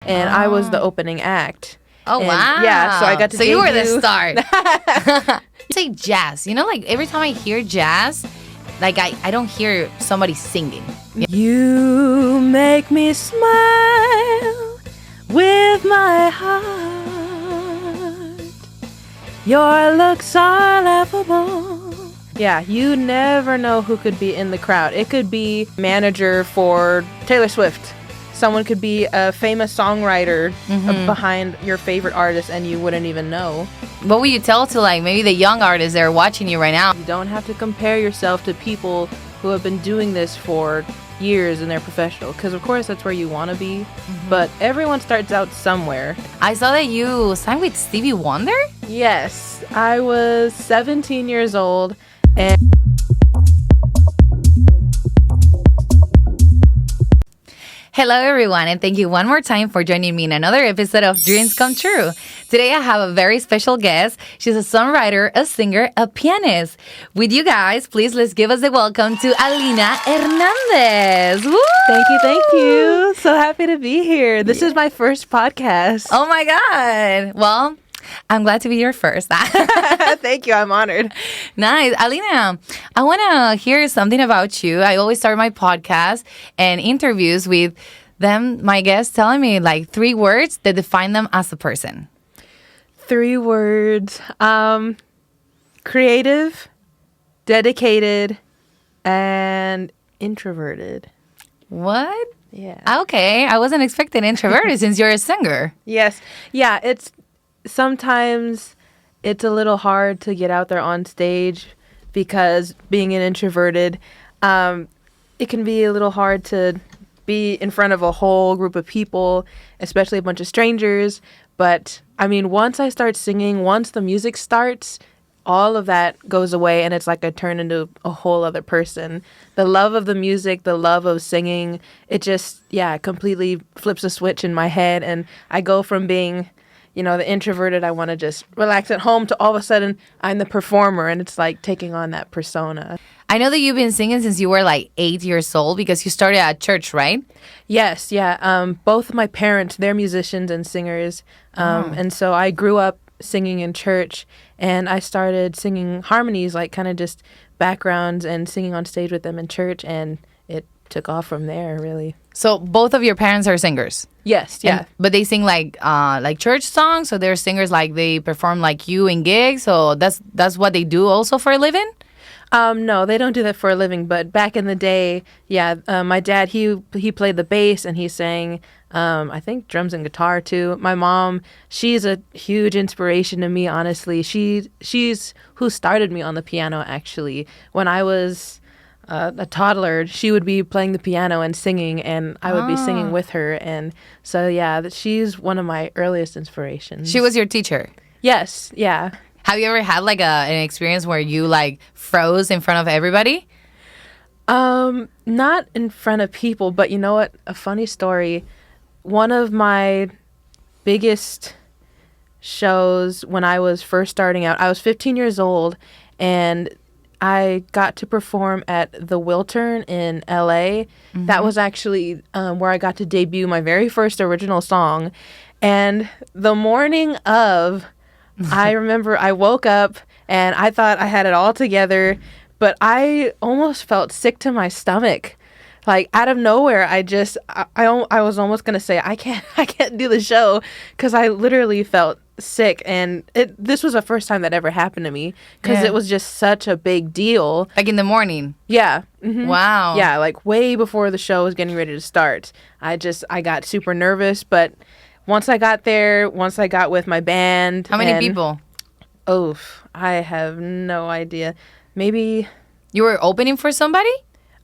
and I was the opening act. Oh, and, wow. Yeah, so I got to So you were the debut. star. Say jazz. You know, like every time I hear jazz, like I don't hear somebody singing. You make me smile with my heart. Your looks are laughable. Yeah, you never know who could be in the crowd. It could be manager for Taylor Swift. Someone could be a famous songwriter behind your favorite artist and you wouldn't even know. What would you tell to like maybe the young artists that are watching you right now? You don't have to compare yourself to people who have been doing this for years and they're professional, because of course that's where you want to be, but everyone starts out somewhere. I saw that you signed with Stevie Wonder? Yes, I was 17 years old and Hello everyone, and thank you one more time for joining me in another episode of Dreams Come True. Today I have a very special guest. She's a songwriter, a singer, a pianist. With you guys, please let's give us a welcome to Alina Hernandez. Woo! thank you. So happy to be here. This is my first podcast. Oh my God. Well, I'm glad to be your first. Thank you. I'm honored. Nice. Alina, I want to hear something about you. I always start my podcast and interviews with them, my guests, telling me like 3 words that define them as a person. 3 words. Creative, dedicated, and introverted. What? Yeah. Okay. I wasn't expecting introverted since you're a singer. Yes. Yeah, sometimes it's a little hard to get out there on stage because being an introverted, it can be a little hard to be in front of a whole group of people, especially a bunch of strangers. But I mean, once I start singing, once the music starts, all of that goes away and it's like I turn into a whole other person. The love of the music, the love of singing, it just, completely flips a switch in my head. And I go from being, the introverted, I want to just relax at home, to all of a sudden I'm the performer, and it's like taking on that persona. I know that you've been singing since you were like 8 years old because you started at church, right? Yes, yeah. Both of my parents, they're musicians and singers. And so I grew up singing in church, and I started singing harmonies, like kind of just backgrounds, and singing on stage with them in church, and it took off from there, really. So both of your parents are singers? Yes, yeah. But they sing like church songs, so they're singers, like they perform like you in gigs, so that's what they do also for a living? No, they don't do that for a living, but back in the day, my dad, he played the bass and he sang, I think, drums and guitar too. My mom, she's a huge inspiration to me, honestly. She's who started me on the piano, actually. When I was a toddler, she would be playing the piano and singing, and I would be singing with her. And so, she's one of my earliest inspirations. She was your teacher? Yes, yeah. Have you ever had like an experience where you like froze in front of everybody? Not in front of people, but you know what? A funny story. One of my biggest shows when I was first starting out, I was 15 years old, and I got to perform at the Wiltern in LA. That was actually where I got to debut my very first original song. And the morning of, I remember I woke up and I thought I had it all together, but I almost felt sick to my stomach. Like out of nowhere, I was almost gonna say I can't do the show, because I literally felt sick, and this was the first time that ever happened to me, because it was just such a big deal. Like in the morning? Yeah. Mm-hmm. Wow. Yeah, like way before the show was getting ready to start. I got super nervous, but once I got there, once I got with my band. How many people? Oh, I have no idea. Maybe. You were opening for somebody?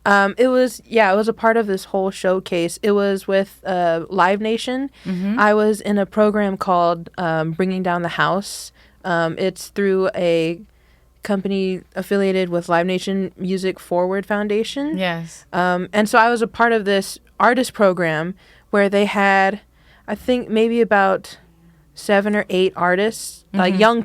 It was a part of this whole showcase. It was with Live Nation. I was in a program called Bringing Down the House. It's through a company affiliated with Live Nation Music Forward Foundation. Yes. And so I was a part of this artist program where they had, I think, maybe about 7 or 8 artists, like young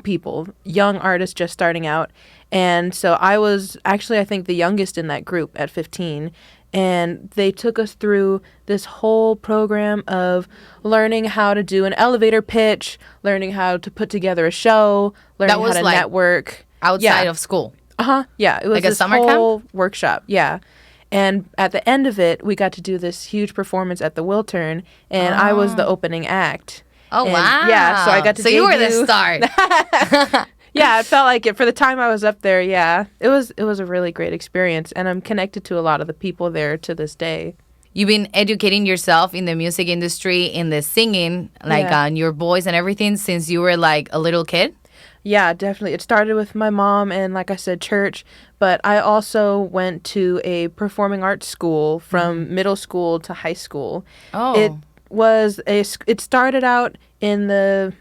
artists just starting out. And so I was actually, I think, the youngest in that group at 15. And they took us through this whole program of learning how to do an elevator pitch, learning how to put together a show, learning That how was to like network. outside of school. Uh-huh. Yeah, it was Like a this summer whole camp? workshop. Yeah. And at the end of it, we got to do this huge performance at the Wiltern, and I was the Oh. opening act. Oh, And yeah, so I wow. got to So you were the debut. start. Yeah, it felt like it for the time I was up there. Yeah, it was a really great experience, and I'm connected to a lot of the people there to this day. You've been educating yourself in the music industry, in the singing, like Yeah. on your voice and everything since you were like a little kid? Yeah, definitely. It started with my mom and, like I said, church, but I also went to a performing arts school from middle school to high school. It Oh. it started out in the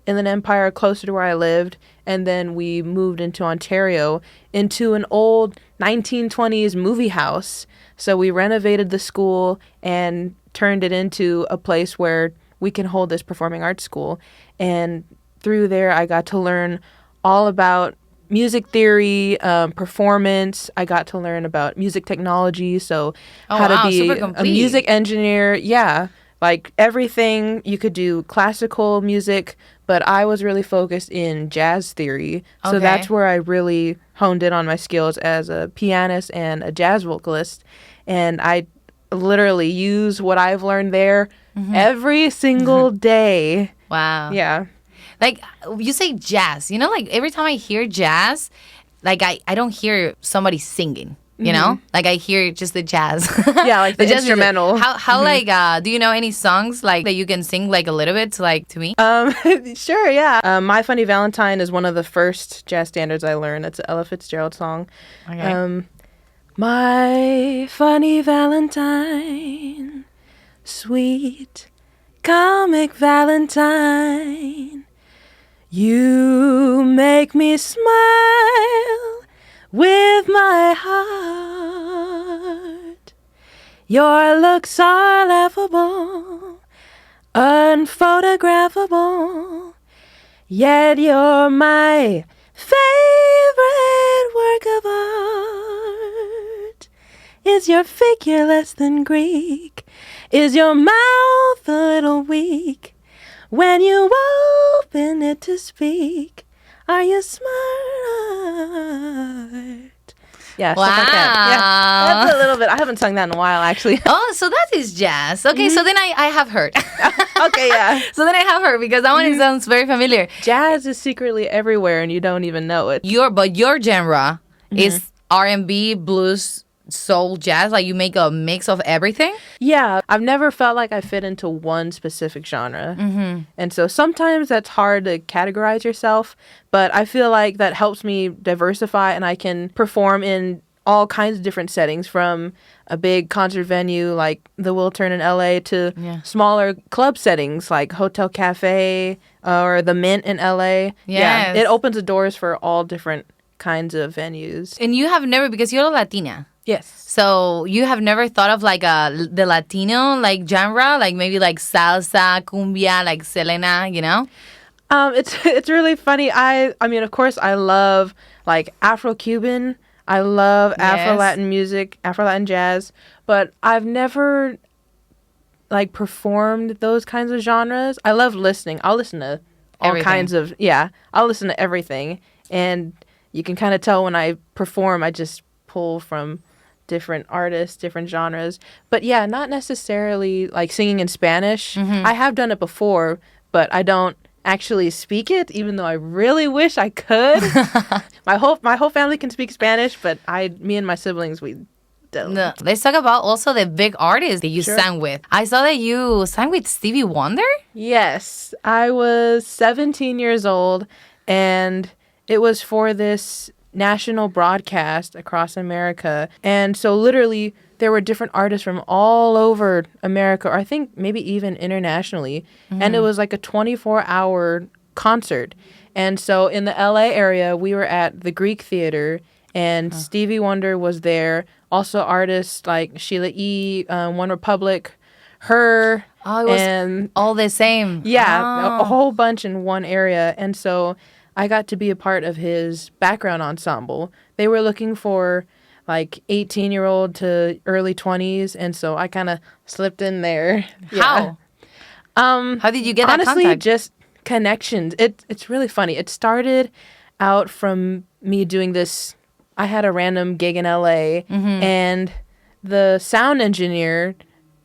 Inland Empire closer to where I lived, and then we moved into Ontario into an old 1920s movie house. So we renovated the school and turned it into a place where we can hold this performing arts school. And through there, I got to learn all about music theory, performance. I got to learn about music technology, so Oh, how to wow, be super a complete. music engineer. Yeah, like everything. You could do classical music, but I was really focused in jazz theory. So Okay. that's where I really honed in on my skills as a pianist and a jazz vocalist. And I literally use what I've learned there every single day. Wow. Yeah. Like you say jazz, you know, like every time I hear jazz, like I don't hear somebody singing, you know? Like I hear just the jazz. Yeah, like the jazz music. instrumental. How like do you know any songs like that you can sing like a little bit to me? Sure, yeah. My Funny Valentine is one of the first jazz standards I learned. It's an Ella Fitzgerald song. Okay. My funny Valentine, sweet comic Valentine, you make me smile with my heart. Your looks are laughable, unphotographable, yet you're my favorite work of art. Is your figure less than Greek? Is your mouth a little weak? When you open it to speak, are you smart? Yeah, stuff like that. Yeah, Wow. that's a little bit. I haven't sung that in a while, actually. Oh, so that is jazz. Okay, so then I have heard. Okay, yeah. So then I have heard because that one sounds very familiar. Jazz is secretly everywhere, and you don't even know it. Your genre is R&B, blues, soul, jazz. Like you make a mix of everything. Yeah, I've never felt like I fit into one specific genre. And so sometimes that's hard to categorize yourself, but I feel like that helps me diversify and I can perform in all kinds of different settings, from a big concert venue like the Wiltern in LA to smaller club settings like Hotel Cafe or the Mint in LA. Yeah, Yes. it opens the doors for all different kinds of venues. And you have never, because you're a Latina. Yes. So you have never thought of like the Latino like genre, like maybe like salsa, cumbia, like Selena, you know? It's really funny. I mean, of course, I love like Afro-Cuban. I love Afro-Latin music, Afro-Latin jazz, but I've never like performed those kinds of genres. I love listening. I'll listen to all Everything. kinds of, I'll listen to everything. And you can kind of tell when I perform, I just pull from different artists, different genres. But yeah, not necessarily like singing in Spanish. I have done it before, but I don't actually speak it, even though I really wish I could. My whole family can speak Spanish, but me and my siblings, we don't. No. Let's talk about also the big artists that you Sure. sang with. I saw that you sang with Stevie Wonder. Yes, I was 17 years old, and it was for this national broadcast across America. And so literally there were different artists from all over America, or I think maybe even internationally. And it was like a 24-hour concert. And so in the LA area, we were at the Greek Theater, and Stevie Wonder was there. Also artists like Sheila E, One Republic, H.E.R. Oh, it was and all the same. yeah, Oh. a whole bunch in one area. And so I got to be a part of his background ensemble. They were looking for like 18-year-old to early 20s, and so I kind of slipped in there. Yeah. How? How did you get that Honestly, contact? just connections. It's really funny. It started out from me doing this. I had a random gig in LA, and the sound engineer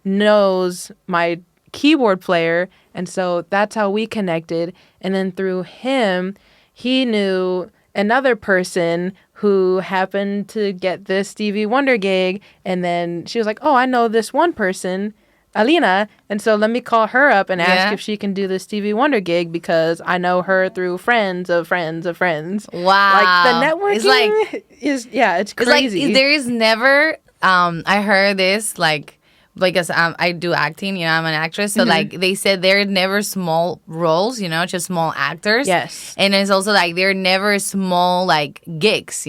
knows my keyboard player, and so that's how we connected. And then through him, he knew another person who happened to get this Stevie Wonder gig, and then she was like, "Oh, I know this one person, Alina, and so let me call her up and ask Yeah. if she can do the Stevie Wonder gig because I know her through friends of friends of friends." Wow. Like the networking It's like is it's it's like crazy. there is never. I heard this like because I do acting. I'm an actress, so like they said there are never small roles. Just small actors. Yes. And it's also like there are never small like gigs.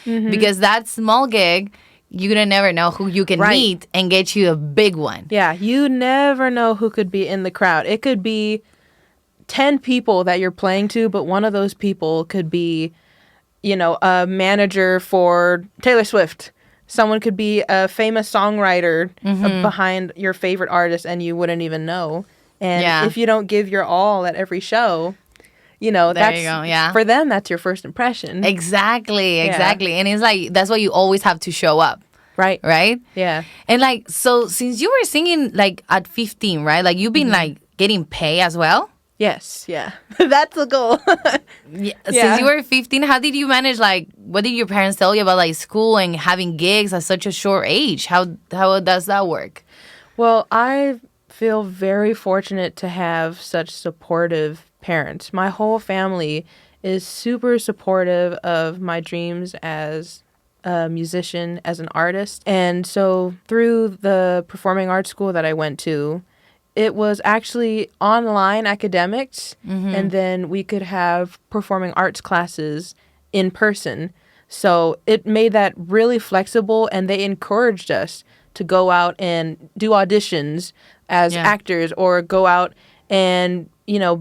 Because that small gig, you're gonna never know who you can Right. meet and get you a big one. Yeah, you never know who could be in the crowd. It could be 10 people that you're playing to, but one of those people could be, a manager for Taylor Swift. Someone could be a famous songwriter behind your favorite artist and you wouldn't even know. And Yeah. if you don't give your all at every show, There that's you go, yeah. for them, that's your first impression. Exactly. And it's like that's why you always have to show up, Right. right? Yeah. And like so, since you were singing like at 15, right? Like you've been like getting pay as well. Yes. Yeah. That's the goal. Yeah. Yeah. Since you were 15, how did you manage? Like, what did your parents tell you about like school and having gigs at such a short age? How does that work? Well, I feel very fortunate to have such supportive parents. My whole family is super supportive of my dreams as a musician, as an artist. And so through the performing arts school that I went to, it was actually online academics, and then we could have performing arts classes in person. So it made that really flexible, and they encouraged us to go out and do auditions as Yeah. actors or go out and,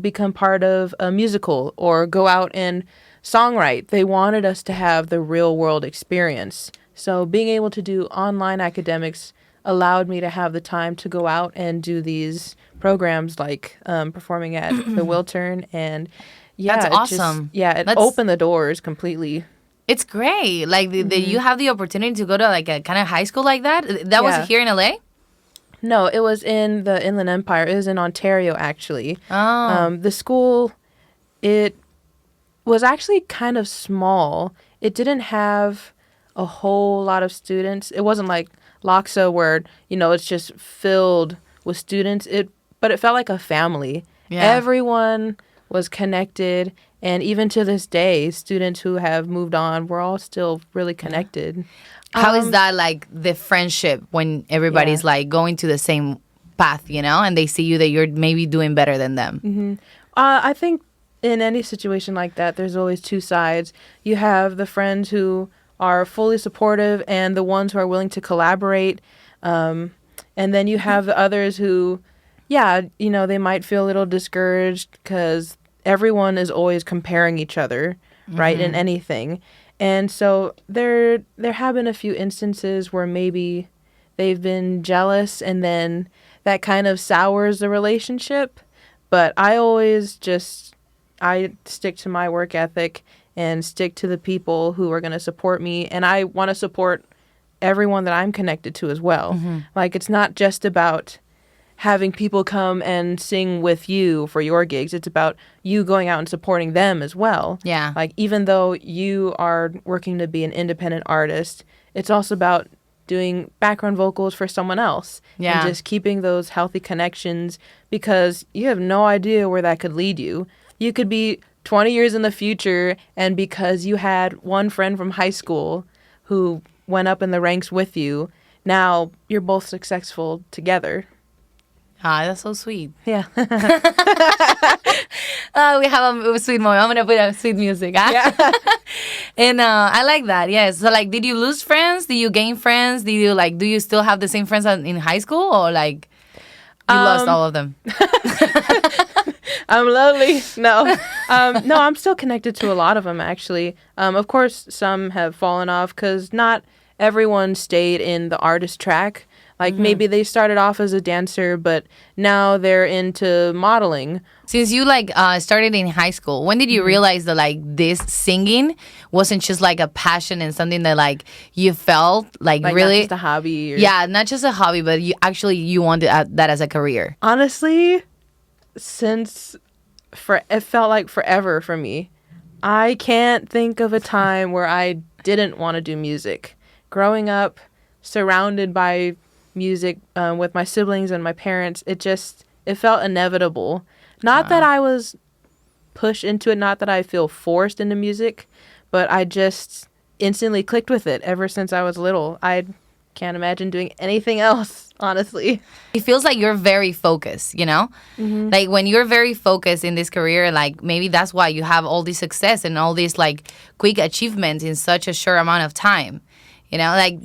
become part of a musical or go out and songwrite. They wanted us to have the real world experience. So being able to do online academics allowed me to have the time to go out and do these programs like performing at the Wiltern. And yeah, That's it just- awesome. it That's- opened the doors completely. It's great. Like, you have the opportunity to go to like a kind of high school like that. That was Yeah. here in LA. No, it was in the Inland Empire. It was in Ontario, actually. Oh, The school, it was actually kind of small. It didn't have a whole lot of students. It wasn't like Loxa where, it's just filled with students. But it felt like a family. Yeah. Everyone was connected. And even to this day, students who have moved on, we're all still really connected. how is that like the friendship when everybody's Yeah. like going to the same path, and they see you that you're maybe doing better than them? I think in any situation like that, there's always two sides. You have the friends who are fully supportive and the ones who are willing to collaborate. And then you have the others who, they might feel a little discouraged because everyone is always comparing each other, right, in anything. And so there have been a few instances where maybe they've been jealous and then that kind of sours the relationship. But I always I stick to my work ethic and stick to the people who are going to support me. And I want to support everyone that I'm connected to as well. Like, it's not just about having people come and sing with you for your gigs. It's about you going out and supporting them as well. Yeah. Like, even though you are working to be an independent artist, it's also about doing background vocals for someone else. Yeah. And just keeping those healthy connections because you have no idea where that could lead you. You could be 20 years in the future, and because you had one friend from high school who went up in the ranks with you, now you're both successful together. Ah, that's so sweet. Yeah. We have a sweet moment. I'm gonna put a sweet music. Yeah. And I like that. Yes. So like, did you lose friends? Did you gain friends? Do you still have the same friends in high school, or like you lost all of them? I'm lonely. No. I'm still connected to a lot of them, actually. Of course, some have fallen off because not everyone stayed in the artist track. Like maybe they started off as a dancer, but now they're into modeling. Since you like started in high school, when did you realize that like this singing wasn't just like a passion and something that like you felt like really not just a hobby. Yeah, not just a hobby, but you wanted that as a career. Honestly, it felt like forever for me. I can't think of a time where I didn't want to do music. Growing up, surrounded by music with my siblings and my parents, it felt inevitable. Not that I was pushed into it, not that I feel forced into music, but I just instantly clicked with it ever since I was little. I can't imagine doing anything else, honestly. It feels like you're very focused, you know? Like when you're very focused in this career, like maybe that's why you have all this success and all these like quick achievements in such a short amount of time. You know, like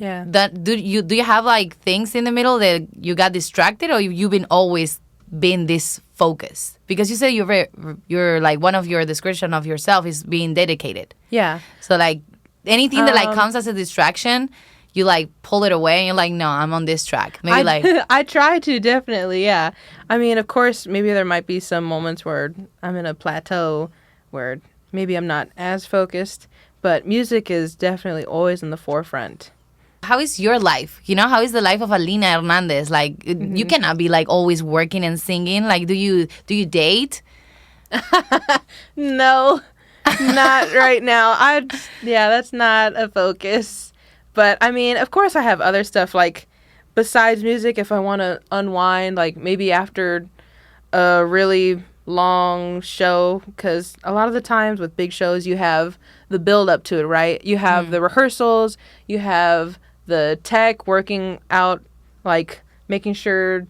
do you have like things in the middle that you got distracted, or you've been always been this focused? Because you say you're like one of your description of yourself is being dedicated. Yeah. So like anything that like comes as a distraction, you like pull it away and you're like, no, I'm on this track. Maybe I try to, definitely, yeah. I mean, of course, maybe there might be some moments where I'm in a plateau where maybe I'm not as focused, but music is definitely always in the forefront. How is your life? You know, how is the life of Alina Hernandez? Like, you cannot be like always working and singing. Like, do you date? No, not right now. That's not a focus. But I mean, of course I have other stuff like besides music. If I want to unwind, like maybe after a really long show, because a lot of the times with big shows you have the build up to it, right? You have the rehearsals, you have the tech working out, like making sure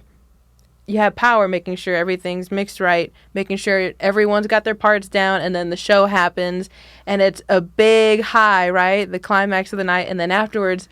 you have power, making sure everything's mixed right, making sure everyone's got their parts down, and then the show happens and it's a big high, right? The climax of the night, and then afterwards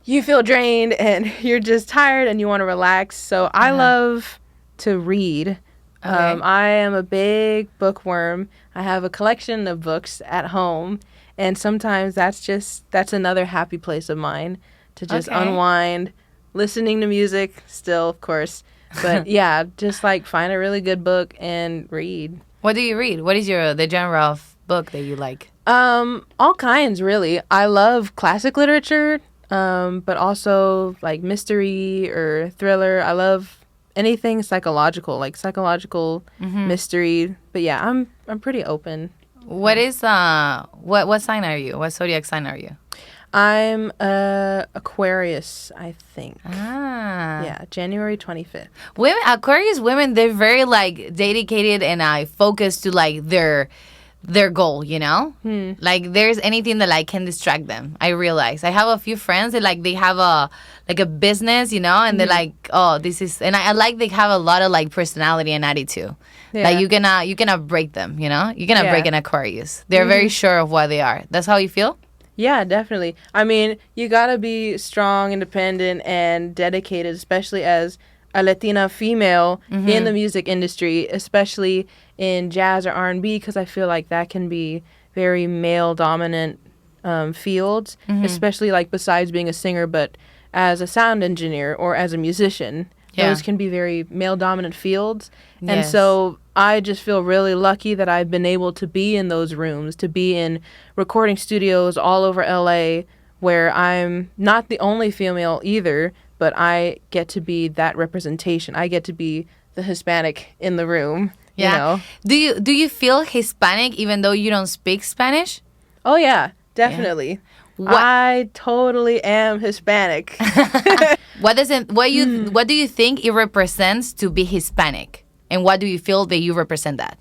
you feel drained and you're just tired and you want to relax. So I love to read. Okay. I am a big bookworm. I have a collection of books at home, and sometimes that's another happy place of mine to just unwind, listening to music still, of course. But yeah, just like find a really good book and read. What do you read? What is the genre of book that you like? All kinds, really. I love classic literature, but also like mystery or thriller. I love anything psychological, like psychological mystery. But yeah, I'm pretty open. What is what sign are you? What zodiac sign are you? I'm Aquarius, I think. Ah. Yeah, January 25th. Aquarius women, they're very like dedicated and focused to like their goal, you know? Like there's anything that like can distract them. I realize. I have a few friends that like they have a business, you know, and they're like, oh, this is, and I like they have a lot of like personality and attitude. Yeah. Like you cannot break them, you know? You cannot break an Aquarius. They're very sure of what they are. That's how you feel? Yeah, definitely. I mean, you gotta be strong, independent, and dedicated, especially as a Latina female in the music industry, especially in jazz or R&B, because I feel like that can be very male-dominant fields, especially like besides being a singer, but as a sound engineer or as a musician. Yeah. Those can be very male-dominant fields. Yes. And so I just feel really lucky that I've been able to be in those rooms, to be in recording studios all over LA, where I'm not the only female either, but I get to be that representation. I get to be the Hispanic in the room. Yeah. You know? Do you feel Hispanic even though you don't speak Spanish? Oh yeah, definitely. Yeah. I totally am Hispanic. What do you think it represents to be Hispanic? And what do you feel that you represent that?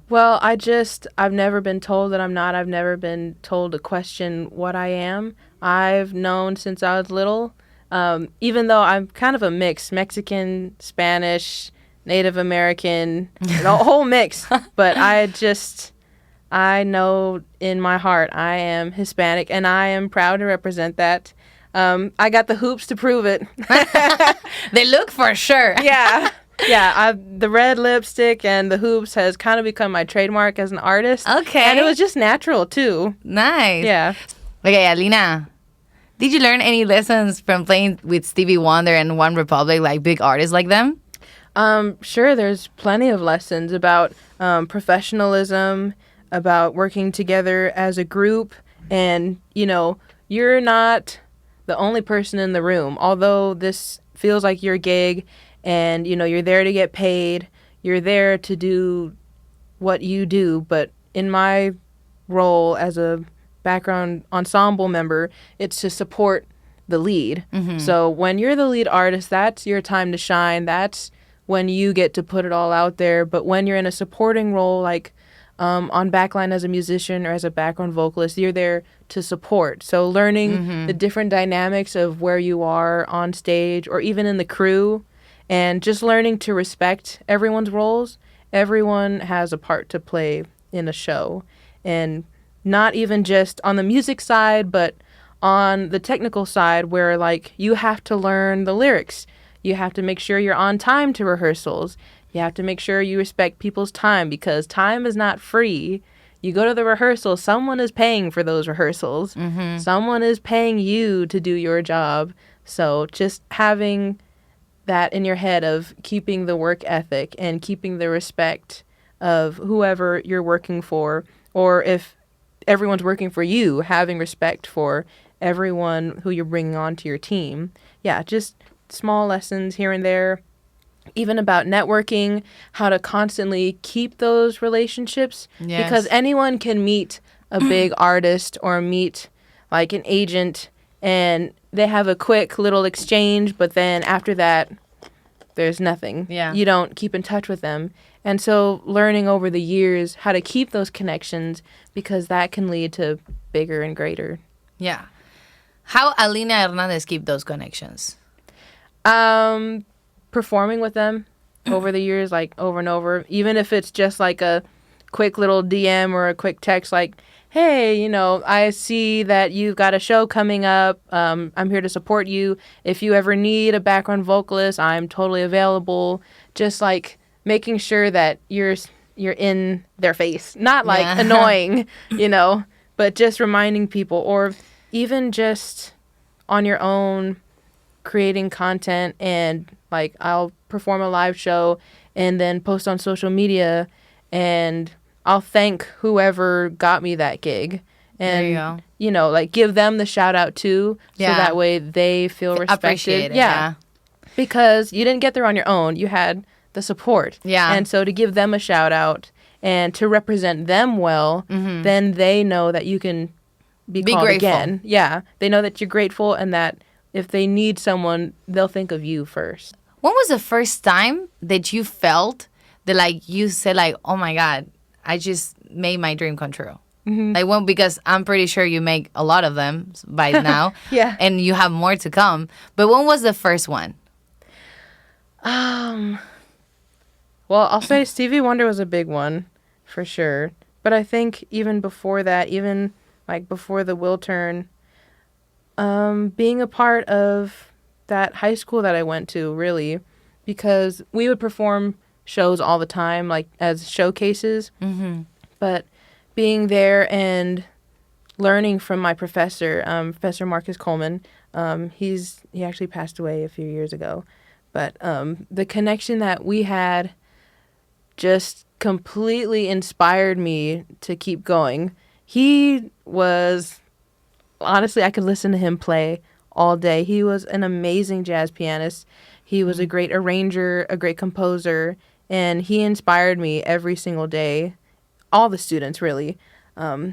Well, I've never been told that I'm not. I've never been told to question what I am. I've known since I was little, even though I'm kind of a mix, Mexican, Spanish, Native American, the whole mix. But I know in my heart I am Hispanic, and I am proud to represent that. I got the hoops to prove it. They look for sure. Yeah. Yeah, the red lipstick and the hoops has kind of become my trademark as an artist. Okay. And it was just natural, too. Nice. Yeah. Okay, Alina, Did you learn any lessons from playing with Stevie Wonder and One Republic, like big artists like them? Sure, there's plenty of lessons about professionalism, about working together as a group, and, you're not the only person in the room. Although this feels like your gig and, you're there to get paid, you're there to do what you do, but in my role as a background ensemble member, it's to support the lead. So when you're the lead artist, that's your time to shine. That's when you get to put it all out there. But when you're in a supporting role, like on backline as a musician or as a background vocalist, you're there to support. So learning the different dynamics of where you are on stage or even in the crew, and just learning to respect everyone's roles. Everyone has a part to play in a show, and not even just on the music side, but on the technical side, where like you have to learn the lyrics. You have to make sure you're on time to rehearsals. You have to make sure you respect people's time, because time is not free. You go to the rehearsal, someone is paying for those rehearsals. Someone is paying you to do your job. So just having that in your head of keeping the work ethic and keeping the respect of whoever you're working for, or if everyone's working for you, having respect for everyone who you're bringing onto your team. Yeah, just small lessons here and there. Even about networking, how to constantly keep those relationships. Yes. Because anyone can meet a big artist or meet like an agent, and they have a quick little exchange, but then after that, there's nothing. Yeah. You don't keep in touch with them. And so learning over the years how to keep those connections, because that can lead to bigger and greater. Yeah. How Alina Hernandez keep those connections? Performing with them over the years, like over and over, even if it's just like a quick little DM or a quick text like, hey, I see that you've got a show coming up. I'm here to support you. If you ever need a background vocalist, I'm totally available. Just like making sure that you're in their face, not like annoying, but just reminding people, or even just on your own creating content, and like I'll perform a live show and then post on social media, and I'll thank whoever got me that gig, and like give them the shout out too, so that way they feel respected. Appreciated, yeah. Because you didn't get there on your own, you had the support. And so to give them a shout out and to represent them well, then they know that you can be called grateful again. Yeah, they know that you're grateful, and that if they need someone, they'll think of you first. When was the first time that you felt that, like, you said, like, oh my God, I just made my dream come true? Like, when, because I'm pretty sure you make a lot of them by now. Yeah. And you have more to come. But when was the first one? Well, I'll say Stevie Wonder was a big one, for sure. But I think even before that, even like before the Will Turn, being a part of that high school that I went to, really, because we would perform shows all the time, like as showcases. But being there and learning from my professor, Professor Marcus Coleman, he actually passed away a few years ago. But the connection that we had just completely inspired me to keep going. He was, honestly, I could listen to him play all day. He was an amazing jazz pianist. He was a great arranger, a great composer, and he inspired me every single day. All the students, really.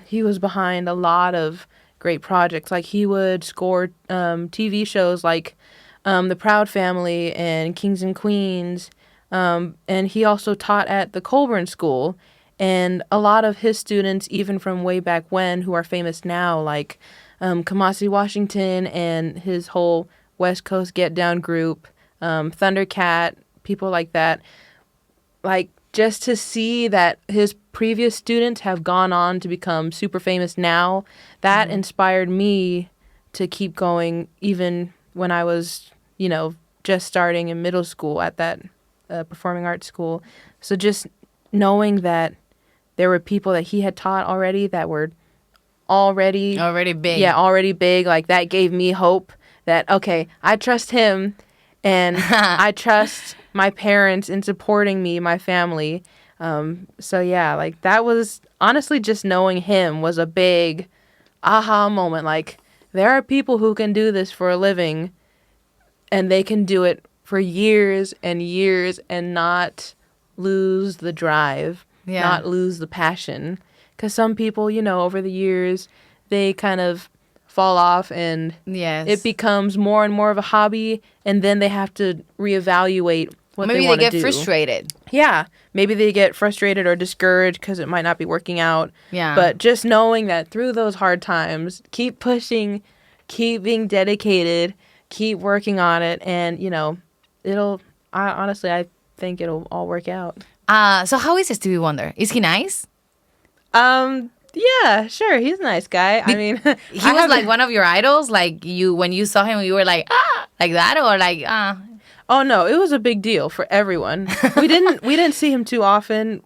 He was behind a lot of great projects. Like, he would score TV shows like The Proud Family and Kings and Queens. And he also taught at the Colburn School. And a lot of his students, even from way back when, who are famous now, like Kamasi Washington and his whole West Coast Get Down group, Thundercat, people like that. Like, just to see that his previous students have gone on to become super famous now, that inspired me to keep going, even when I was, just starting in middle school at that performing arts school. So just knowing that there were people that he had taught already that were Already big. Yeah, already big. Like, that gave me hope that, okay, I trust him, and I trust my parents in supporting me, my family. So yeah, like, that was honestly, just knowing him was a big aha moment. Like, there are people who can do this for a living, and they can do it for years and years and not lose the drive, not lose the passion. Because some people, over the years, they kind of fall off, and it becomes more and more of a hobby, and then they have to reevaluate what they want to do. Maybe they get frustrated. Yeah, maybe they get frustrated or discouraged because it might not be working out. Yeah. But just knowing that through those hard times, keep pushing, keep being dedicated, keep working on it, and, I think it'll all work out. So how is Stevie Wonder? Is he nice? Yeah, sure. He's a nice guy. I mean, he was like one of your idols. Like when you saw him, you were like like that, or like Oh no, it was a big deal for everyone. We didn't see him too often.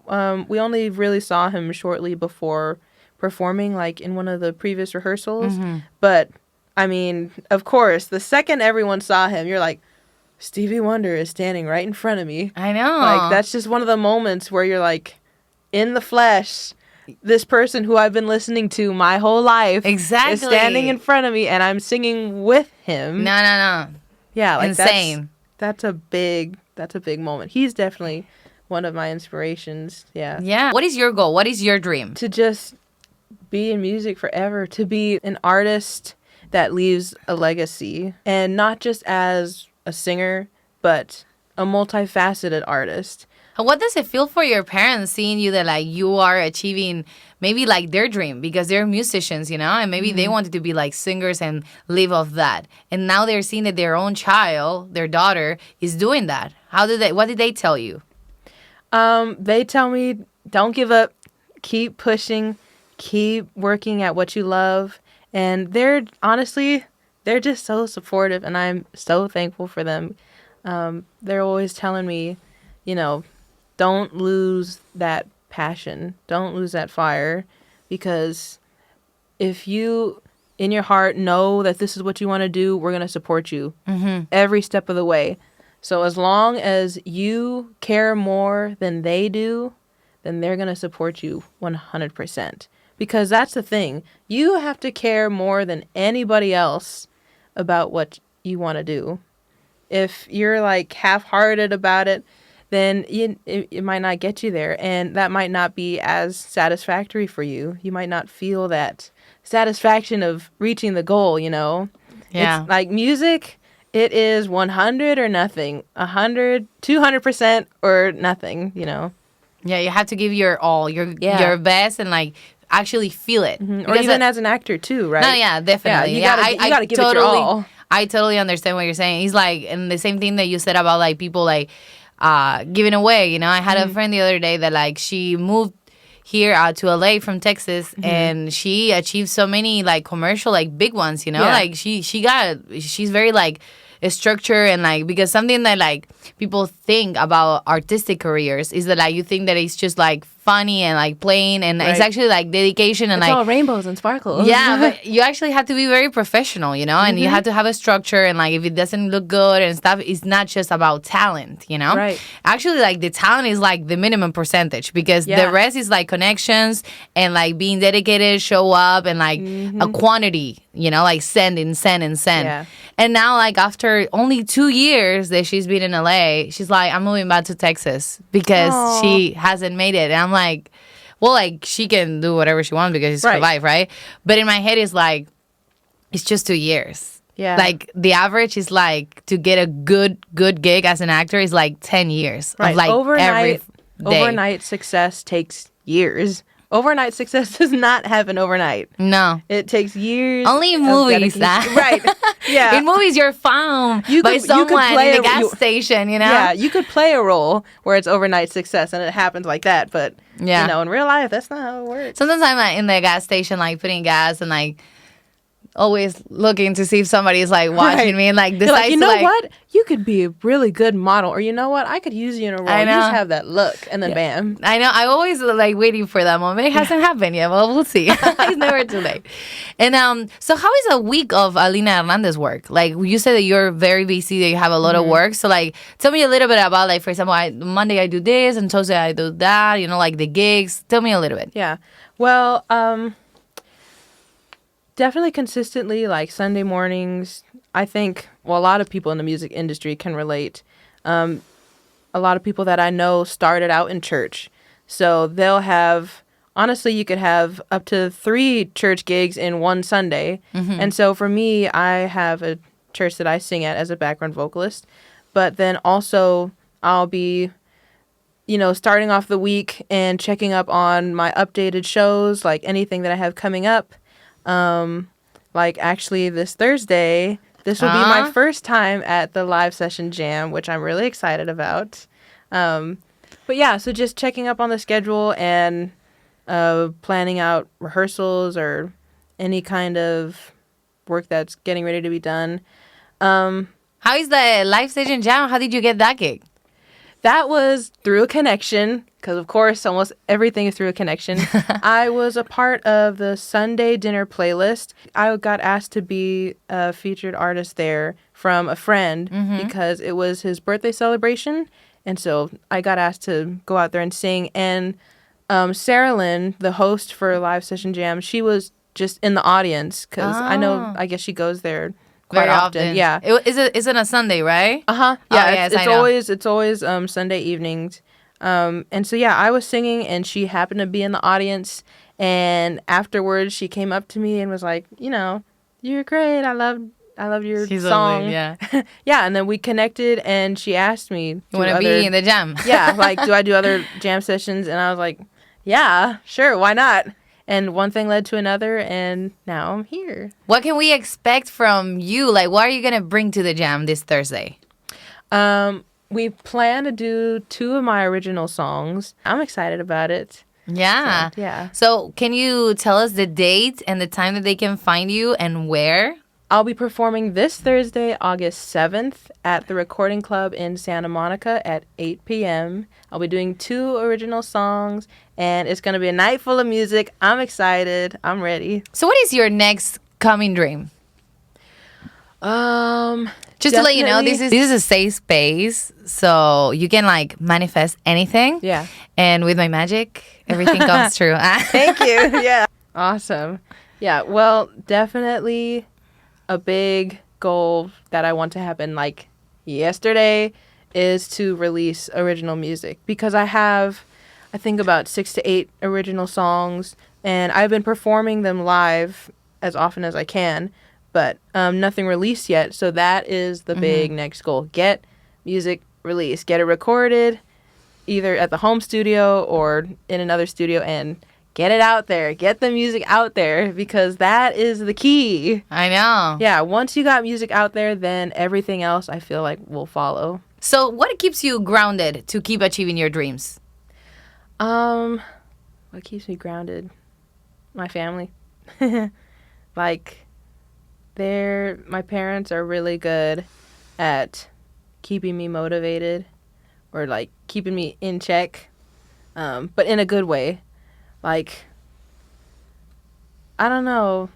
We only really saw him shortly before performing, like in one of the previous rehearsals. Mm-hmm. But I mean, of course, the second everyone saw him, you're like, Stevie Wonder is standing right in front of me. I know. Like, that's just one of the moments where you're like, in the flesh, this person who I've been listening to my whole life is standing in front of me, and I'm singing with him. No. Yeah, like, insane. That's a big moment. He's definitely one of my inspirations. Yeah. Yeah. What is your goal? What is your dream? To just be in music forever, to be an artist that leaves a legacy, and not just as a singer, but a multifaceted artist. What does it feel for your parents seeing you that like you are achieving maybe like their dream, because they're musicians, and maybe they wanted to be like singers and live off that, and now they're seeing that their own child, their daughter, is doing that. What did they tell you? They tell me, don't give up, keep pushing, keep working at what you love, and they're just so supportive, and I'm so thankful for them. They're always telling me, don't lose that passion. Don't lose that fire, because if you, in your heart, know that this is what you want to do, we're going to support you every step of the way. So as long as you care more than they do, then they're going to support you 100%. Because that's the thing. You have to care more than anybody else about what you want to do. If you're like half-hearted about it, then it might not get you there, and that might not be as satisfactory for you. You might not feel that satisfaction of reaching the goal, Yeah. It's like music, it is 100 or nothing, 100, 200% or nothing, Yeah, you have to give your all, your best, and like actually feel it. Mm-hmm. Or even as an actor too, right? No, yeah, definitely. Yeah, you gotta give it your all. I totally understand what you're saying. It's like, and the same thing that you said about like people like giving away. I had a friend the other day that like she moved here to LA from Texas, and she achieved so many like commercial like big ones. Like she's very like structure, and like, because something that like people think about artistic careers is that like you think that it's just like funny and like playing, and it's actually like dedication, and it's like all rainbows and sparkles. Yeah, but you actually have to be very professional, and you have to have a structure, and like if it doesn't look good and stuff, it's not just about talent, Right. Actually, like the talent is like the minimum percentage, because the rest is like connections and like being dedicated, show up, and like a quantity, like send. Yeah. And now like after only 2 years that she's been in LA, she's like, I'm moving back to Texas because she hasn't made it. And I'm like, well, like she can do whatever she wants because she's survived, right? But in my head, it's like, it's just 2 years. Yeah. Like the average is like to get a good gig as an actor is like 10 years of like every day. Overnight success takes years. Overnight success does not happen overnight. No. It takes years. Only in movies, that. Right. Yeah. In movies, you're found by someone in a gas station, Yeah, you could play a role where it's overnight success and it happens like that, but, in real life, that's not how it works. Sometimes I'm in the gas station, like, putting gas and, like, always looking to see if somebody is like watching me and like decides like, what? you could be a really good model, or you know what, I could use you in a role. I You know. just have that look, and then bam. I know. I always like waiting for that moment. It hasn't happened yet. Well, we'll see. It's never too late. And so how is a week of Alina Hernandez work? Like you said that you're very busy, that you have a lot of work. So like, tell me a little bit about like, for example, Monday I do this, and Tuesday I do that. You know, like the gigs. Tell me a little bit. Yeah. Well, definitely consistently, like Sunday mornings. I think, well, a lot of people in the music industry can relate. A lot of people that I know started out in church. So they'll have, honestly, you could have up to 3 church gigs in one Sunday. And so for me, I have a church that I sing at as a background vocalist. But then also I'll be, starting off the week and checking up on my updated shows, like anything that I have coming up. Like actually this Thursday, this will be my first time at the live session jam, which I'm really excited about. But yeah, so just checking up on the schedule and planning out rehearsals or any kind of work that's getting ready to be done. How is the live session jam? How did you get that gig? That was through a connection, because of course almost everything is through a connection. I was a part of the Sunday dinner playlist. I got asked to be a featured artist there from a friend because it was his birthday celebration. And so I got asked to go out there and sing. And Sarah Lynn, the host for Live Session Jam, she was just in the audience because I guess she goes there quite Very often. Yeah. Is it a Sunday, right? Yeah, yes, I know. it's always Sunday evenings. And so yeah, I was singing and she happened to be in the audience, and afterwards she came up to me and was like, "You're great. I love your She's song." lovely, yeah. Yeah, and then we connected and she asked me, You want to be in the jam? yeah, like, do I do other jam sessions? And I was like, yeah, sure, why not? And one thing led to another, and now I'm here. What can we expect from you? Like, what are you going to bring to the jam this Thursday? We plan to do 2 of my original songs. I'm excited about it. Yeah. So, yeah. So, can you tell us the date and the time that they can find you and where? I'll be performing this Thursday, August 7th, at the Recording Club in Santa Monica at 8 p.m. I'll be doing 2 original songs, and it's going to be a night full of music. I'm excited. I'm ready. So, what is your next coming dream? Just to let you know, this is a safe space, so you can like manifest anything. Yeah. And with my magic, everything comes true. Thank you. Yeah. Awesome. Yeah. Well, definitely a big goal that I want to happen like yesterday is to release original music, because I think about 6 to 8 original songs, and I've been performing them live as often as I can, but nothing released yet. So that is the big next goal. Get music released. Get it recorded, either at the home studio or in another studio, and get it out there. Get the music out there, because that is the key. I know. Yeah, once you got music out there, then everything else I feel like will follow. So what keeps you grounded to keep achieving your dreams? What keeps me grounded? My family. Like, my parents are really good at keeping me motivated, or like keeping me in check, but in a good way. Like, I don't know,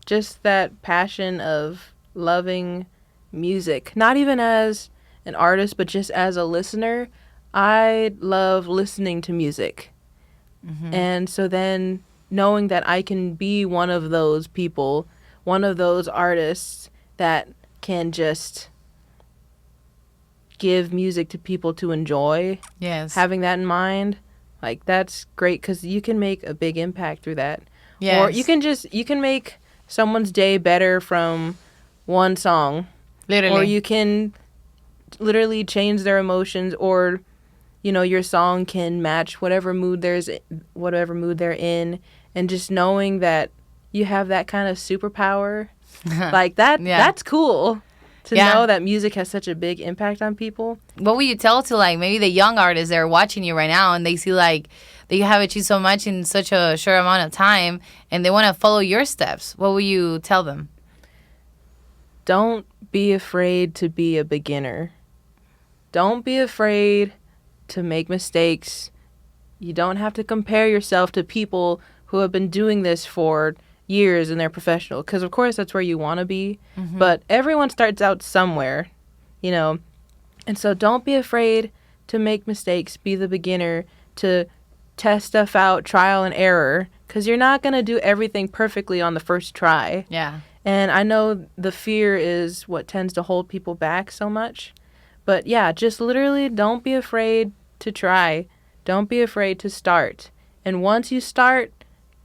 just that passion of loving music, not even as an artist, but just as a listener. I love listening to music. And so then knowing that I can be one of those people, one of those artists that can just give music to people to enjoy. Yes. Having that in mind, like, that's great, because you can make a big impact through that. Yes. Or you can make someone's day better from one song. Literally. Or you can literally change their emotions, or, your song can match whatever mood they're in. And just knowing that you have that kind of superpower, like that, that's cool. To know that music has such a big impact on people. What would you tell to like maybe the young artists that are watching you right now, and they see like that you have achieved so much in such a short amount of time, and they want to follow your steps? What will you tell them? don't be afraid to be a beginner. Don't be afraid to make mistakes. You don't have to compare yourself to people who have been doing this for years and they're professional. Because, of course, that's where you want to be. But everyone starts out somewhere, you know. And so don't be afraid to make mistakes. Be the beginner, to test stuff out, trial and error. Because you're not going to do everything perfectly on the first try. Yeah. And I know the fear is what tends to hold people back so much. But yeah, just literally don't be afraid to try. Don't be afraid to start. And once you start,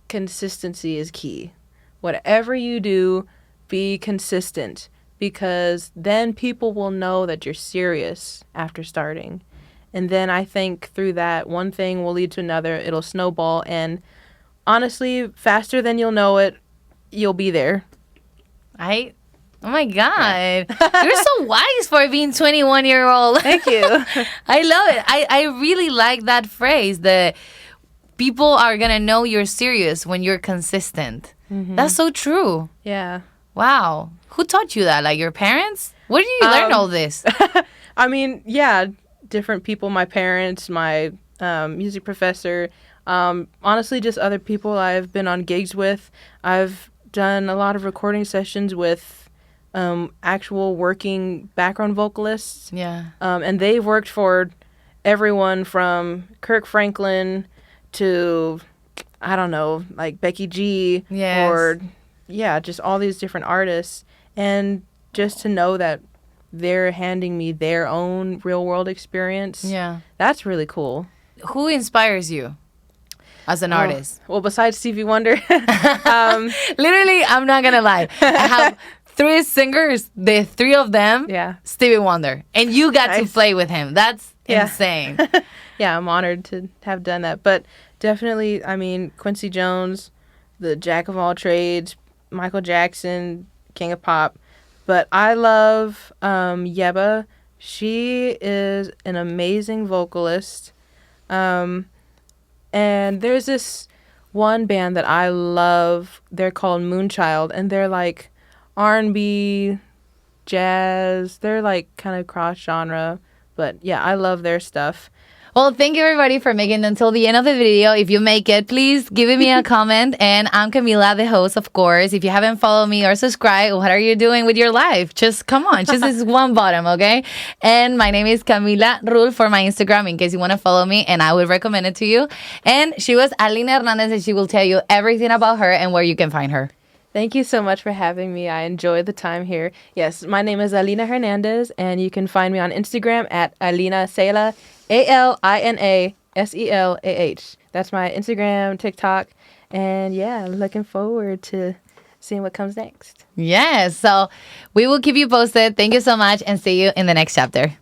consistency is key. Whatever you do, be consistent. Because then people will know that you're serious after starting. And then I think through that, one thing will lead to another. It'll snowball. And honestly, faster than you'll know it, you'll be there. Oh my God. You're so wise for being 21-year-old. Thank you. I love it. I really like that phrase that people are going to know you're serious when you're consistent. That's so true. Yeah. Wow. Who taught you that? Like your parents? Where did you learn all this? I mean, yeah, different people, my parents, my music professor, honestly, just other people I've been on gigs with. I've done a lot of recording sessions with actual working background vocalists. Yeah. And they've worked for everyone from Kirk Franklin to, I don't know, like Becky G. Yes. Or, yeah, just all these different artists. And just to know that they're handing me their own real world experience. Yeah. That's really cool. Who inspires you as an artist? Well, besides Stevie Wonder. Literally, I'm not going to lie. I have 3 singers, the 3 of them, Yeah. Stevie Wonder. And you got to Nice. play with him. That's Yeah. insane. Yeah, I'm honored to have done that. But definitely, I mean, Quincy Jones, the jack of all trades, Michael Jackson, King of Pop. But I love Yeba. She is an amazing vocalist. And there's this one band that I love. They're called Moonchild, and they're like R&B, jazz. They're like kind of cross genre. But yeah, I love their stuff. Well, thank you everybody for making it until the end of the video. If you make it, please give me a comment. And I'm Camila, the host, of course. If you haven't followed me or subscribed, what are you doing with your life? Just come on, just this one button, okay? And my name is Camila Rule for my Instagram in case you want to follow me, and I would recommend it to you. And she was Alina Hernandez, and she will tell you everything about her and where you can find her. Thank you so much for having me. I enjoyed the time here. Yes, my name is Alina Hernandez, and you can find me on Instagram at Alina Selah, ALINA SELAH. That's my Instagram, TikTok, and yeah, looking forward to seeing what comes next. Yes, so we will keep you posted. Thank you so much, and see you in the next chapter.